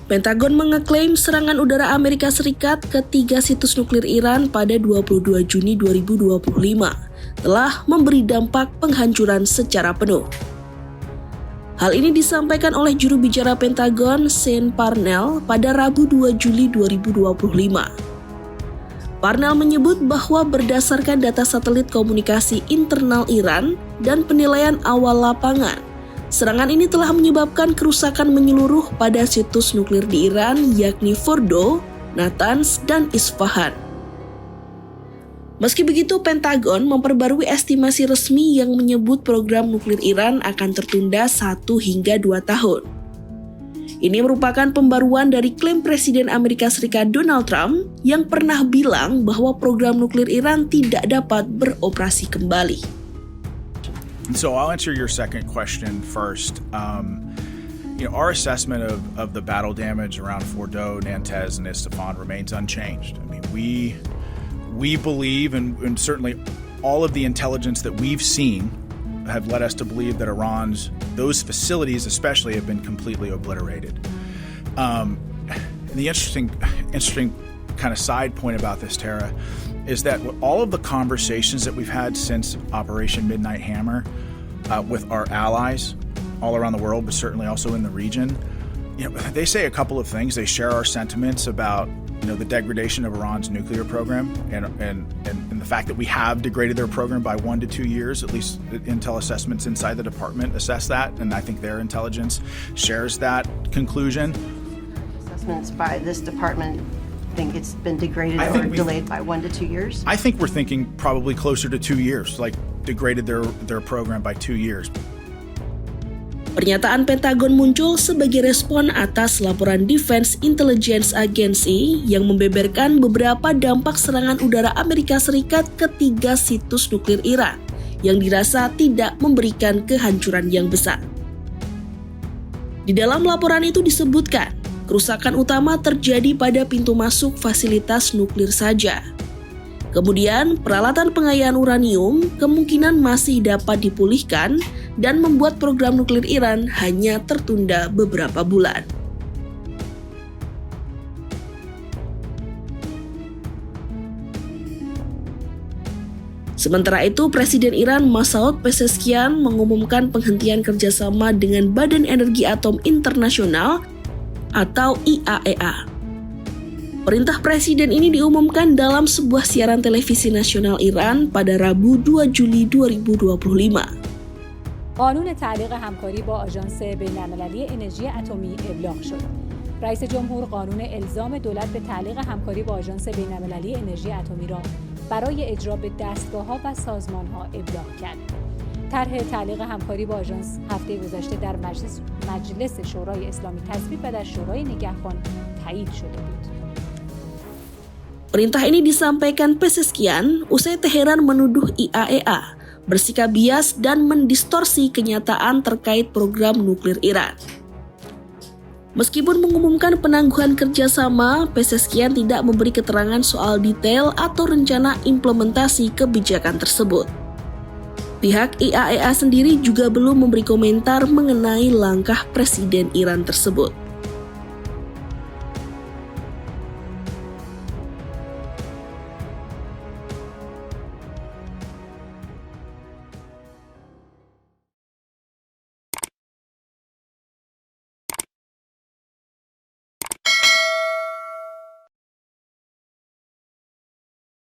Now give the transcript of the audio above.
Pentagon mengeklaim serangan udara Amerika Serikat ke 3 situs nuklir Iran pada 22 Juni 2025 telah memberi dampak penghancuran secara penuh. Hal ini disampaikan oleh juru bicara Pentagon, Sean Parnell, pada Rabu 2 Juli 2025. Parnell menyebut bahwa berdasarkan data satelit komunikasi internal Iran dan penilaian awal lapangan, serangan ini telah menyebabkan kerusakan menyeluruh pada situs nuklir di Iran, yakni Fordo, Natanz, dan Isfahan. Meski begitu, Pentagon memperbarui estimasi resmi yang menyebut program nuklir Iran akan tertunda 1 hingga 2 tahun. Ini merupakan pembaruan dari klaim Presiden Amerika Serikat Donald Trump yang pernah bilang bahwa program nuklir Iran tidak dapat beroperasi kembali. So I'll answer your second question first. Our assessment of the battle damage around Fordo, Natanz, and Isfahan remains unchanged. I mean, we believe, and certainly all of the intelligence that we've seen have led us to believe that those facilities especially have been completely obliterated. The interesting kind of side point about this, Tara, is that all of the conversations that we've had since Operation Midnight Hammer with our allies all around the world, but certainly also in the region, they say a couple of things. They share our sentiments about the degradation of Iran's nuclear program and the fact that we have degraded their program by 1 to 2 years. At least intel assessments inside the department assess that, and I think their intelligence shares that conclusion. Assessments by this department think it's been degraded or delayed by 1 to 2 years? I think we're thinking probably closer to 2 years, like degraded their program by 2 years. Pernyataan Pentagon muncul sebagai respon atas laporan Defense Intelligence Agency yang membeberkan beberapa dampak serangan udara Amerika Serikat ke 3 situs nuklir Iran yang dirasa tidak memberikan kehancuran yang besar. Di dalam laporan itu disebutkan, kerusakan utama terjadi pada pintu masuk fasilitas nuklir saja. Kemudian, peralatan pengayaan uranium kemungkinan masih dapat dipulihkan dan membuat program nuklir Iran hanya tertunda beberapa bulan. Sementara itu, Presiden Iran Masoud Pezeshkian mengumumkan penghentian kerjasama dengan Badan Energi Atom Internasional atau IAEA. Perintah Presiden ini diumumkan dalam sebuah siaran televisi nasional Iran pada Rabu 2 Juli 2025. قانون تعلیق همکاری با آژانس بین‌المللی انرژی اتمی ابلاغ شد. رئیس جمهور قانون الزام دولت به تعلیق همکاری با آژانس بین‌المللی انرژی اتمی را برای اجرا به دستگاه‌ها و سازمان‌ها ابلاغ کرد. طرح تعلیق همکاری با آژانس هفته گذشته در مجلس شورای اسلامی تصویب و در شورای نگهبان تایید شده بود. Perintah ini disampaikan Pezeshkian usai Teheran menuduh IAEA bersikap bias dan mendistorsi kenyataan terkait program nuklir Iran. Meskipun mengumumkan penangguhan kerjasama, Pezeshkian tidak memberi keterangan soal detail atau rencana implementasi kebijakan tersebut. Pihak IAEA sendiri juga belum memberi komentar mengenai langkah Presiden Iran tersebut.